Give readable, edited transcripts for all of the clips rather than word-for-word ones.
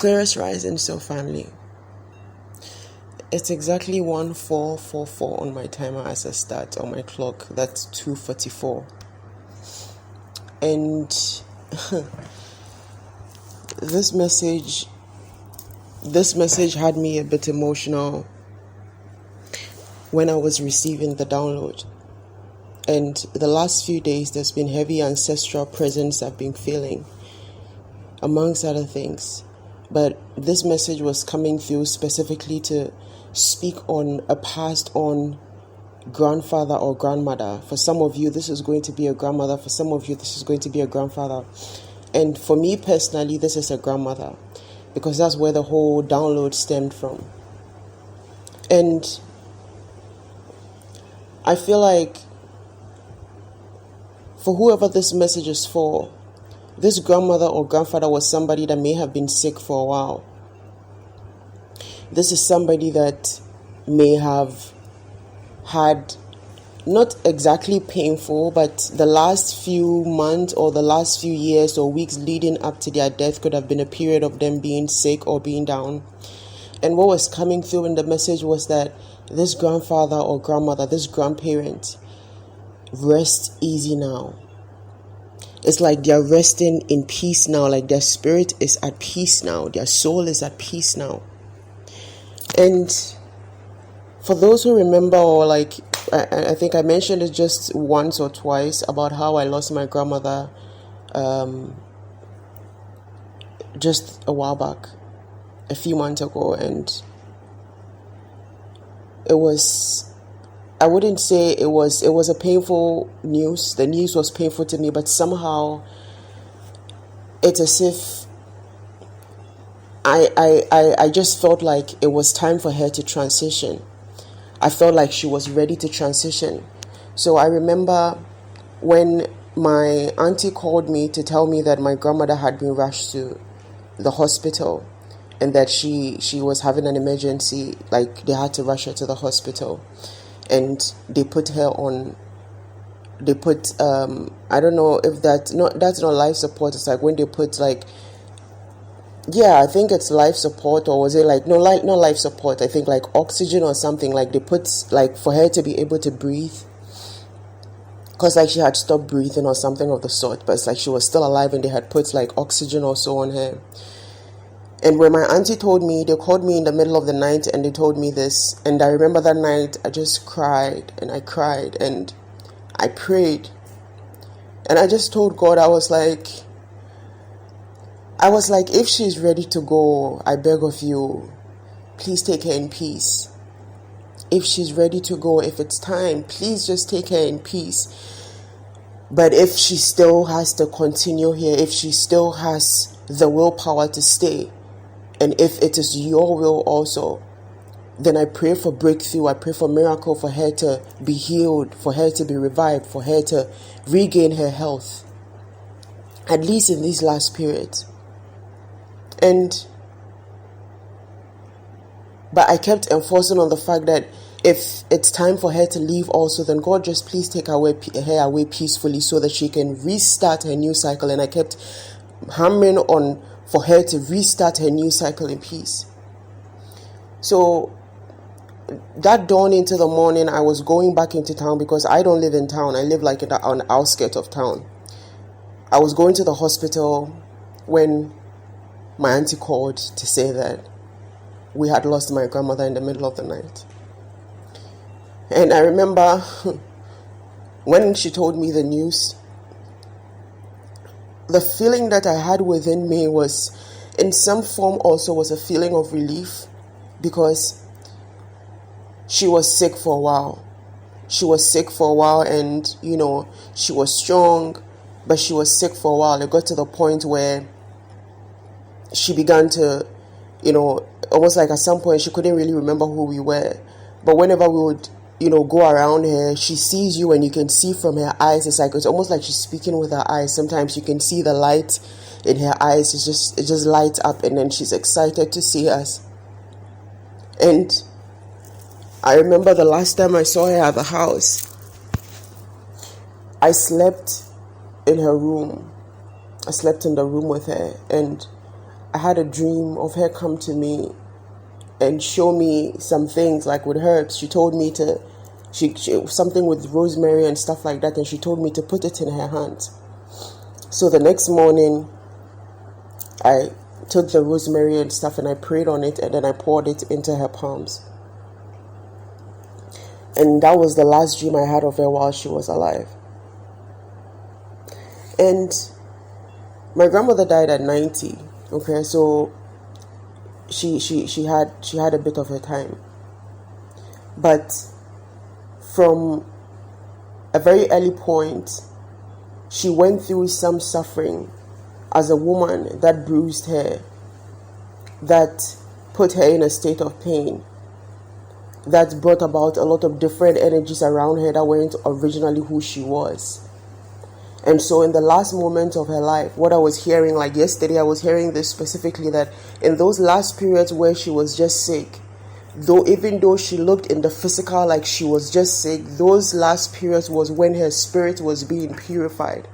Clearest rising, so family. It's exactly 1444 on my timer as I start on my clock. That's 2:44. And this message had me a bit emotional when I was receiving the download. And the last few days, there's been heavy ancestral presence I've been feeling, amongst other things. But this message was coming through specifically to speak on a passed on grandfather or grandmother. For some of you, this is going to be a grandmother. For some of you, this is going to be a grandfather. And for me personally, this is a grandmother, because that's where the whole download stemmed from. And I feel like for whoever this message is for, this grandmother or grandfather was somebody that may have been sick for a while. This is somebody that may have had not exactly painful, but the last few months or the last few years or weeks leading up to their death could have been a period of them being sick or being down. And what was coming through in the message was that this grandfather or grandmother, this grandparent, rest easy now. It's like they're resting in peace now, like their spirit is at peace now, their soul is at peace now. And for those who remember, or like, I think I mentioned it just once or twice about how I lost my grandmother just a while back, a few months ago. And it was, I wouldn't say it was a painful news. The news was painful to me, but somehow it's as if I just felt like it was time for her to transition. I felt like she was ready to transition. So I remember when my auntie called me to tell me that my grandmother had been rushed to the hospital and that she was having an emergency, like they had to rush her to the hospital. And they put her on, I don't know if that's not life support. It's like when they put like, yeah, I think it's life support, or was it like, no, like not life support, I think like oxygen or something, like they put like for her to be able to breathe, because like she had stopped breathing or something of the sort, but it's like she was still alive and they had put like oxygen or so on her. And when my auntie told me, they called me in the middle of the night and they told me this. And I remember that night, I just cried and I cried and I prayed. And I just told God, I was like, if she's ready to go, I beg of you, please take her in peace. If she's ready to go, if it's time, please just take her in peace. But if she still has to continue here, if she still has the willpower to stay, and if it is your will also, then I pray for breakthrough. I pray for miracle, for her to be healed, for her to be revived, for her to regain her health, at least in these last periods. But I kept enforcing on the fact that if it's time for her to leave also, then God just please take her away peacefully so that she can restart her new cycle. And I kept hammering on for her to restart her new cycle in peace. So that dawn into the morning, I was going back into town because I don't live in town. I live like on the outskirts of town. I was going to the hospital when my auntie called to say that we had lost my grandmother in the middle of the night. And I remember when she told me the news, the feeling that I had within me was, in some form also, was a feeling of relief, because she was sick for a while. She was sick for a while and, she was strong, but she was sick for a while. It got to the point where she began to, almost like at some point she couldn't really remember who we were. But whenever we would, go around her, she sees you and you can see from her eyes, it's almost like she's speaking with her eyes. Sometimes you can see the light in her eyes. It just lights up, and then she's excited to see us. And I remember the last time I saw her at the house, I slept in her room. I slept in the room with her, and I had a dream of her come to me and show me some things like with herbs. She told me to, she something with rosemary and stuff like that, and she told me to put it in her hands. So the next morning, I took the rosemary and stuff and I prayed on it, and then I poured it into her palms. And that was the last dream I had of her while she was alive. And my grandmother died at 90. Okay, so she had a bit of her time. But from a very early point, she went through some suffering as a woman that bruised her, that put her in a state of pain, that brought about a lot of different energies around her that weren't originally who she was. And so in the last moment of her life, what I was hearing, like yesterday, I was hearing this specifically, that in those last periods where she was just sick, even though she looked in the physical like she was just sick, those last periods was when her spirit was being purified.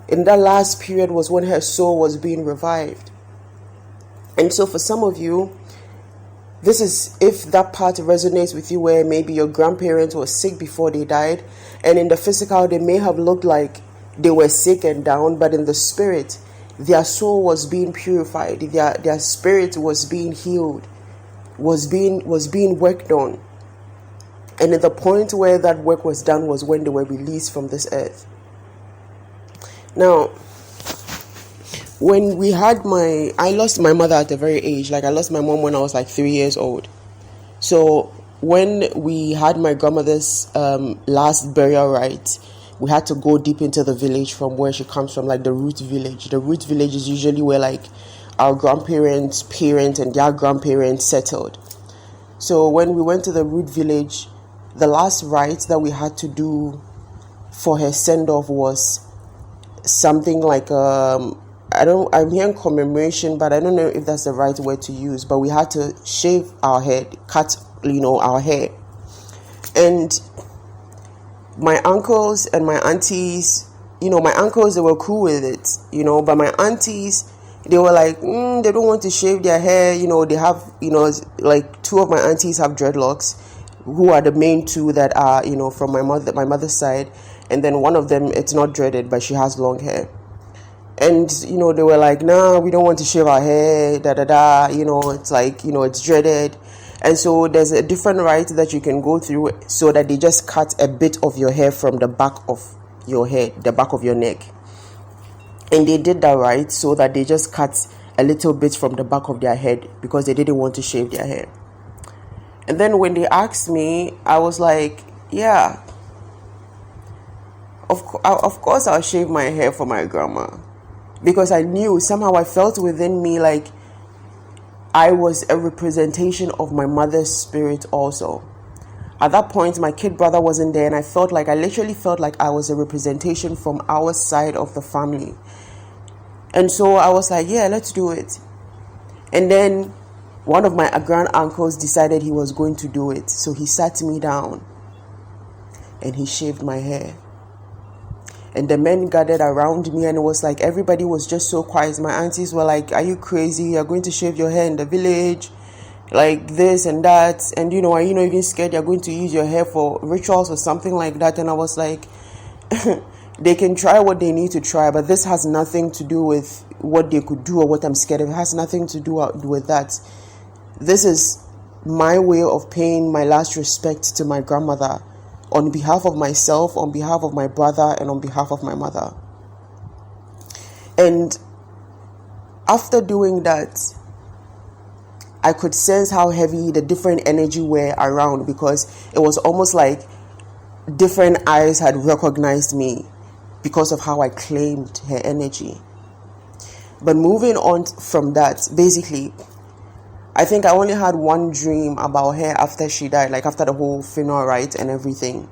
In that last period was when her soul was being revived. And so for some of you, this is if that part resonates with you, where maybe your grandparents were sick before they died, and in the physical they may have looked like they were sick and down, but in the spirit, their soul was being purified, their spirit was being healed, was being worked on. And at the point where that work was done was when they were released from this earth. Now, when we had I lost my mother at a very age. Like I lost my mom when I was like 3 years old. So when we had my grandmother's last burial rite, we had to go deep into the village from where she comes from, like the root village. The root village is usually where like our grandparents, parents, and their grandparents settled. So when we went to the root village, the last rite that we had to do for her send-off was something like I'm hearing commemoration, but I don't know if that's the right word to use. But we had to shave our head, cut, our hair. And my uncles and my aunties, my uncles, they were cool with it, but my aunties, they were like, they don't want to shave their hair. They have, like 2 of my aunties have dreadlocks, who are the main 2 that are, from my mother's side. And then one of them, it's not dreaded, but she has long hair. And, they were like, nah, we don't want to shave our hair, it's like, it's dreaded. And so there's a different rite that you can go through so that they just cut a bit of your hair from the back of your head, the back of your neck. And they did that rite so that they just cut a little bit from the back of their head because they didn't want to shave their hair. And then when they asked me, I was like, yeah, of course I'll shave my hair for my grandma. Because I knew, somehow I felt within me like I was a representation of my mother's spirit also. At that point, my kid brother wasn't there, and I literally felt like I was a representation from our side of the family. And so I was like, yeah, let's do it. And then one of my grand uncles decided he was going to do it. So he sat me down and he shaved my hair. And the men gathered around me, and it was like everybody was just so quiet. My aunties were like, are you crazy? You're going to shave your hair in the village? Like this and that. And, are you not even scared you're going to use your hair for rituals or something like that? And I was like, they can try what they need to try, but this has nothing to do with what they could do or what I'm scared of. It has nothing to do with that. This is my way of paying my last respect to my grandmother, on behalf of myself, on behalf of my brother, and on behalf of my mother. And after doing that, I could sense how heavy the different energy were around, because it was almost like different eyes had recognized me because of how I claimed her energy. But moving on from that, basically, I think I only had one dream about her after she died, like after the whole funeral rite and everything.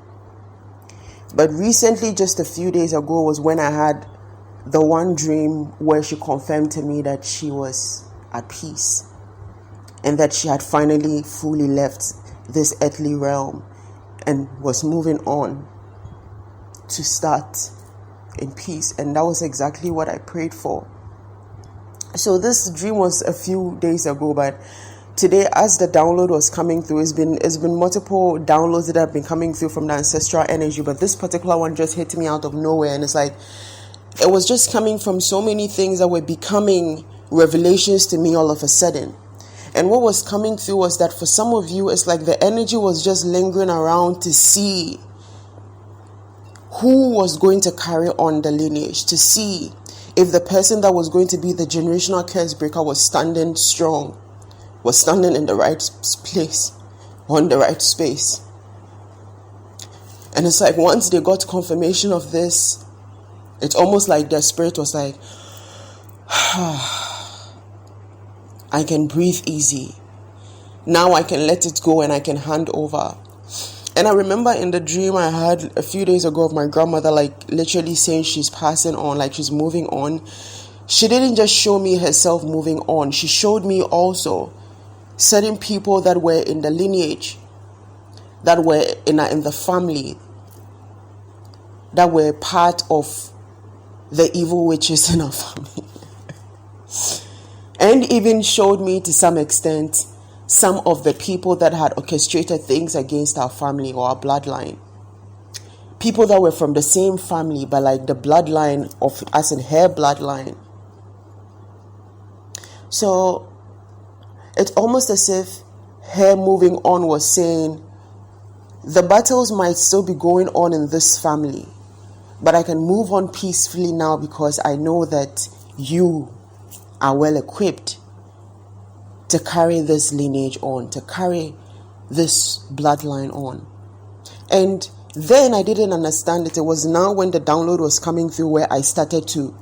But recently, just a few days ago, was when I had the one dream where she confirmed to me that she was at peace and that she had finally fully left this earthly realm and was moving on to start in peace. And that was exactly what I prayed for. So this dream was a few days ago, but today, as the download was coming through, it's been multiple downloads that have been coming through from the ancestral energy, but this particular one just hit me out of nowhere, and it's like it was just coming from so many things that were becoming revelations to me all of a sudden. And what was coming through was that for some of you, it's like the energy was just lingering around to see who was going to carry on the lineage, to see if the person that was going to be the generational curse breaker was standing strong, was standing in the right place, on the right space. And it's like once they got confirmation of this, it's almost like their spirit was like, I can breathe easy. Now I can let it go and I can hand over. And I remember in the dream I had a few days ago of my grandmother, like literally saying she's passing on, like she's moving on. She didn't just show me herself moving on. She showed me also certain people that were in the lineage, that were in the family, that were part of the evil witches in our family. And even showed me to some extent some of the people that had orchestrated things against our family or our bloodline. People that were from the same family, but like the bloodline of us, in her bloodline. So it's almost as if her moving on was saying, the battles might still be going on in this family, but I can move on peacefully now because I know that you are well equipped to carry this lineage on, to carry this bloodline on. And then I didn't understand it. It was now when the download was coming through where I started to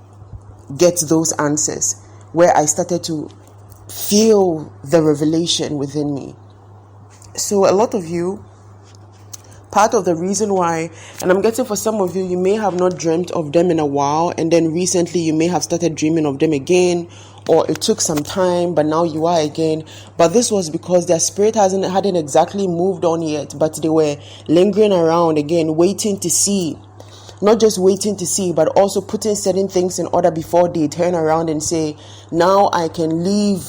get those answers, where I started to feel the revelation within me. So a lot of you, part of the reason why, and I'm getting for some of you, you may have not dreamt of them in a while, and then recently you may have started dreaming of them again, or it took some time, but now you are again. But this was because their spirit hadn't exactly moved on yet, but they were lingering around again, waiting to see. Not just waiting to see, but also putting certain things in order before they turn around and say, now I can leave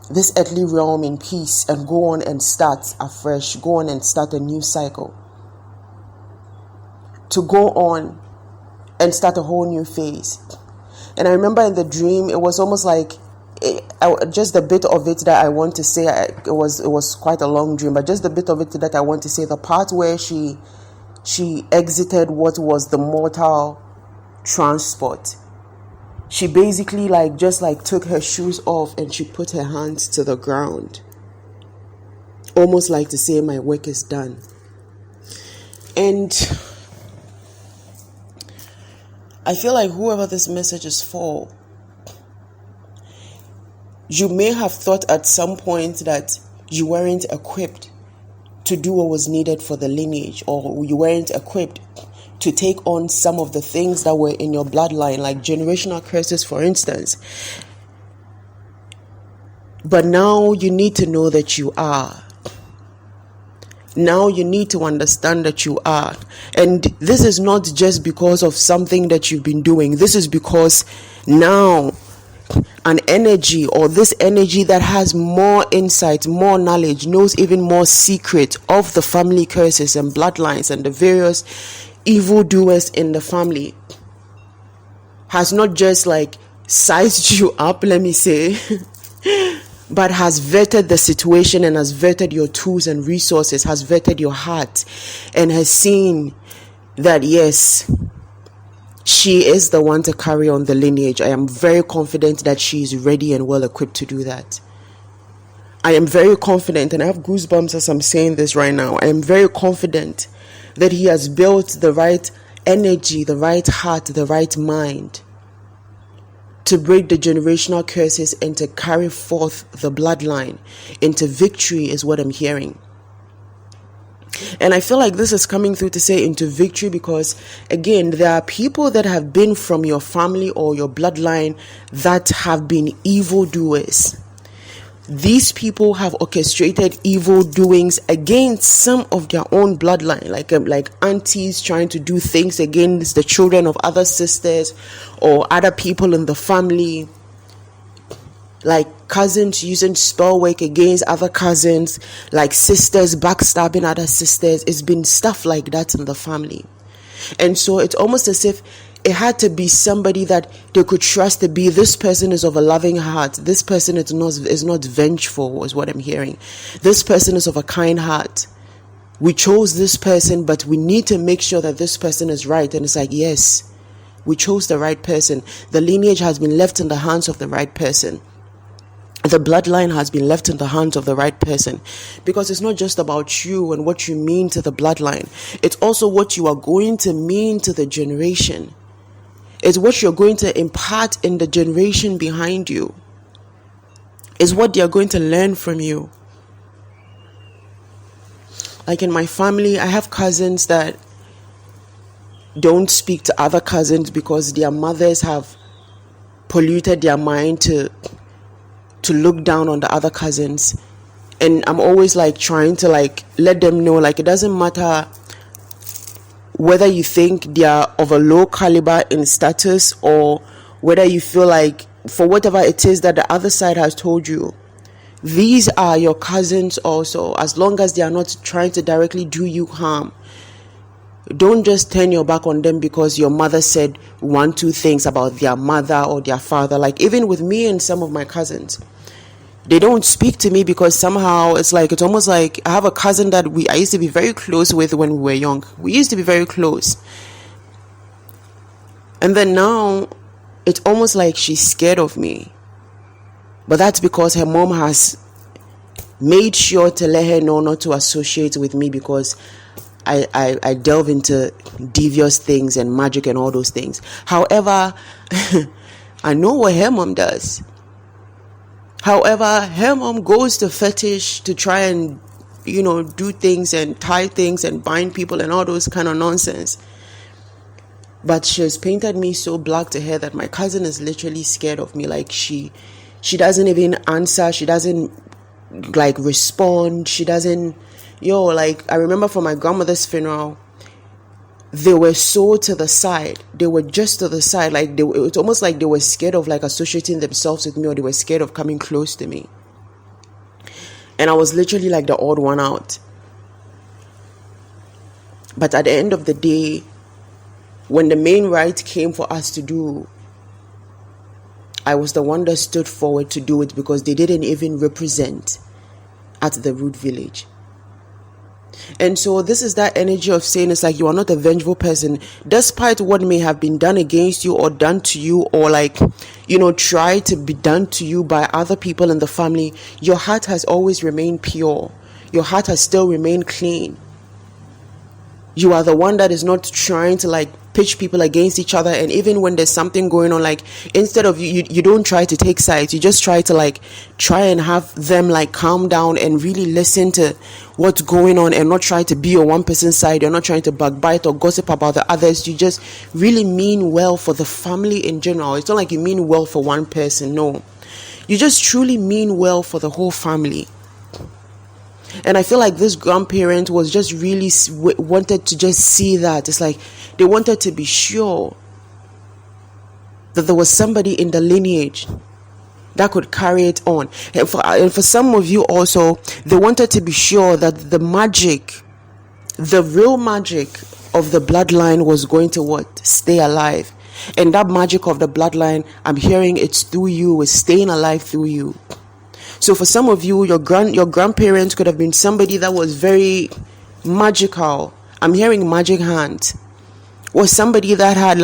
this earthly realm in peace and go on and start afresh, go on and start a new cycle. To go on and start a whole new phase. And I remember in the dream, it was almost like, just a bit of it that I want to say, it was quite a long dream, but just the bit of it that I want to say, the part where she exited what was the mortal transport. She basically just took her shoes off and she put her hands to the ground. Almost like to say, my work is done. And I feel like whoever this message is for, you may have thought at some point that you weren't equipped to do what was needed for the lineage, or you weren't equipped to take on some of the things that were in your bloodline, like generational curses, for instance. But now you need to know that you are. Now you need to understand that you are. And this is not just because of something that you've been doing. This is because now an energy, or this energy that has more insight, more knowledge, knows even more secret of the family curses and bloodlines and the various evildoers in the family, has not just sized you up, let me say, but has vetted the situation and has vetted your tools and resources, has vetted your heart, and has seen that yes, she is the one to carry on the lineage. I am very confident that she is ready and well equipped to do that. I am very confident, and I have goosebumps as I'm saying this right now. I am very confident that he has built the right energy, the right heart, the right mind to break the generational curses and to carry forth the bloodline into victory, is what I'm hearing. And I feel like this is coming through to say into victory because, again, there are people that have been from your family or your bloodline that have been evildoers. These people have orchestrated evil doings against some of their own bloodline, like aunties trying to do things against the children of other sisters or other people in the family. like cousins using spell work against other cousins, like sisters backstabbing other sisters. It's been stuff like that in the family. And so it's almost as if it had to be somebody that they could trust to be, this person is of a loving heart, this person is not vengeful, is what I'm hearing. This person is of a kind heart. We chose this person, but we need to make sure that this person is right. And it's like, yes, we chose the right person. The lineage has been left in the hands of the right person. The bloodline has been left in the hands of the right person, because it's not just about you and what you mean to the bloodline. It's also what you are going to mean to the generation. It's what you're going to impart in the generation behind you. It's what they're going to learn from you. Like in my family, I have cousins that don't speak to other cousins because their mothers have polluted their mind to look down on the other cousins. And I'm always like trying to like let them know, like, it doesn't matter whether you think they are of a low caliber in status, or whether you feel like, for whatever it is that the other side has told you, these are your cousins also, as long as they are not trying to directly do you harm. Don't just turn your back on them because your mother said 1-2 things about their mother or their father. Like, even with me and some of my cousins, they don't speak to me because somehow it's almost like I have a cousin that I used to be very close with when we were young. We used to be very close. And then now it's almost like she's scared of me. But that's because her mom has made sure to let her know not to associate with me, because I delve into devious things and magic and all those things. However, I know what her mom does. However, her mom goes to fetish to try and, do things and tie things and bind people and all those kind of nonsense. But she has painted me so black to her that my cousin is literally scared of me. Like, she doesn't even answer. She doesn't like respond. She doesn't, I remember for my grandmother's funeral, they were so to the side. They were just to the side. Like, it's almost like they were scared of like associating themselves with me, or they were scared of coming close to me. And I was literally like the odd one out. But at the end of the day, when the main rite came for us to do, I was the one that stood forward to do it, because they didn't even represent at the root village. And so this is that energy of saying, it's like, you are not a vengeful person, despite what may have been done against you or done to you, or try to be done to you by other people in the family. Your heart has always remained pure. Your heart has still remained clean. You are the one that is not trying to pitch people against each other. And even when there's something going on, instead of you don't try to take sides. You just try to try and have them calm down and really listen to what's going on, and not try to be on one person's side. You're not trying to backbite or gossip about the others. You just really mean well for the family in general. It's not like you mean well for one person. No, you just truly mean well for the whole family. And I feel like this grandparent was just really wanted to just see that. It's like they wanted to be sure that there was somebody in the lineage that could carry it on. And for some of you also, they wanted to be sure that the real magic of the bloodline was going to stay alive. And that magic of the bloodline, I'm hearing it's through you, it's staying alive through you. So for some of you, your grandparents could have been somebody that was very magical. I'm hearing magic hand. Or somebody that had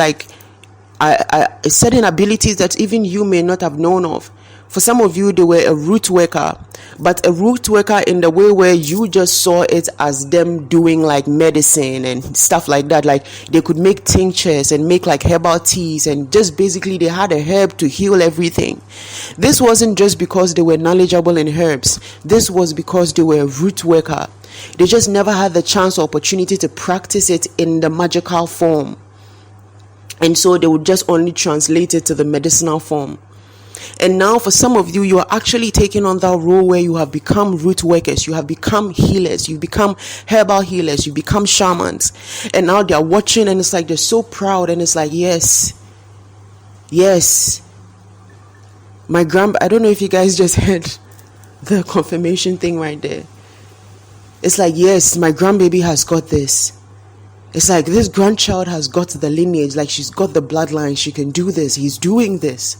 certain abilities that even you may not have known of. For some of you, they were a root worker, but a root worker in the way where you just saw it as them doing medicine and stuff like that. They could make tinctures and make herbal teas, and just basically they had a herb to heal everything. This wasn't just because they were knowledgeable in herbs. This was because they were a root worker. They just never had the chance or opportunity to practice it in the magical form. And so they would just only translate it to the medicinal form. And now for some of you, you are actually taking on that role where you have become root workers, you have become healers, you become herbal healers, you become shamans. And now they are watching, and it's they're so proud, and it's yes, I don't know if you guys just heard the confirmation thing right there. It's like, yes, my grandbaby has got this. It's like this grandchild has got the lineage, like she's got the bloodline, she can do this, he's doing this.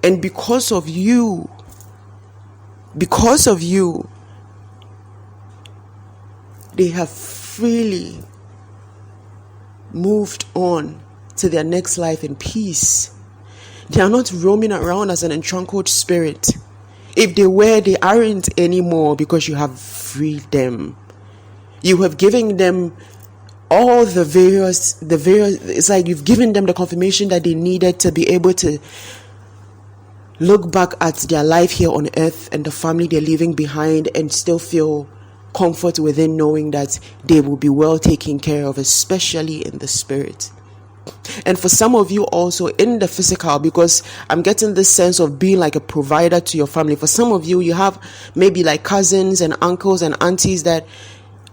And because of you, they have freely moved on to their next life in peace. They are not roaming around as an entangled spirit. If they were, they aren't anymore, because you have freed them. You have given them all the various, it's like you've given them the confirmation that they needed to be able to look back at their life here on earth and the family they're leaving behind and still feel comfort within knowing that they will be well taken care of, especially in the spirit. And for some of you also in the physical, because I'm getting this sense of being like a provider to your family. For some of you, you have maybe like cousins and uncles and aunties that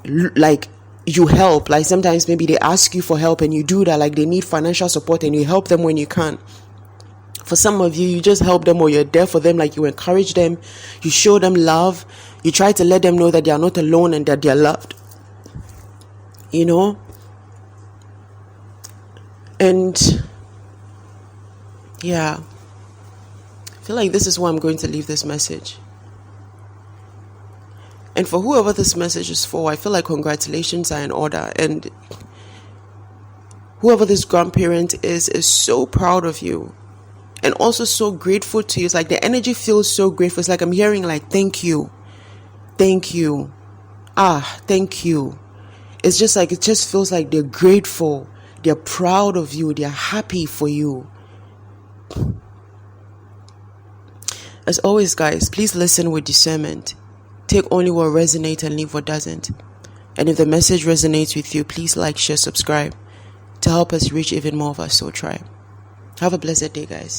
like you help. Like sometimes maybe they ask you for help and you do that. Like they need financial support and you help them when you can. For some of you, you just help them, or you're there for them, like you encourage them, you show them love, you try to let them know that they are not alone and that they are loved. You know? And yeah, I feel like this is where I'm going to leave this message. And for whoever this message is for, I feel like congratulations are in order. And whoever this grandparent is so proud of you. And also so grateful to you. It's like the energy feels so grateful. It's like I'm hearing like, thank you. Thank you. Thank you. It's just like, it just feels like they're grateful. They're proud of you. They're happy for you. As always, guys, please listen with discernment. Take only what resonates and leave what doesn't. And if the message resonates with you, please like, share, subscribe to help us reach even more of our soul tribe. Have a blessed day, guys.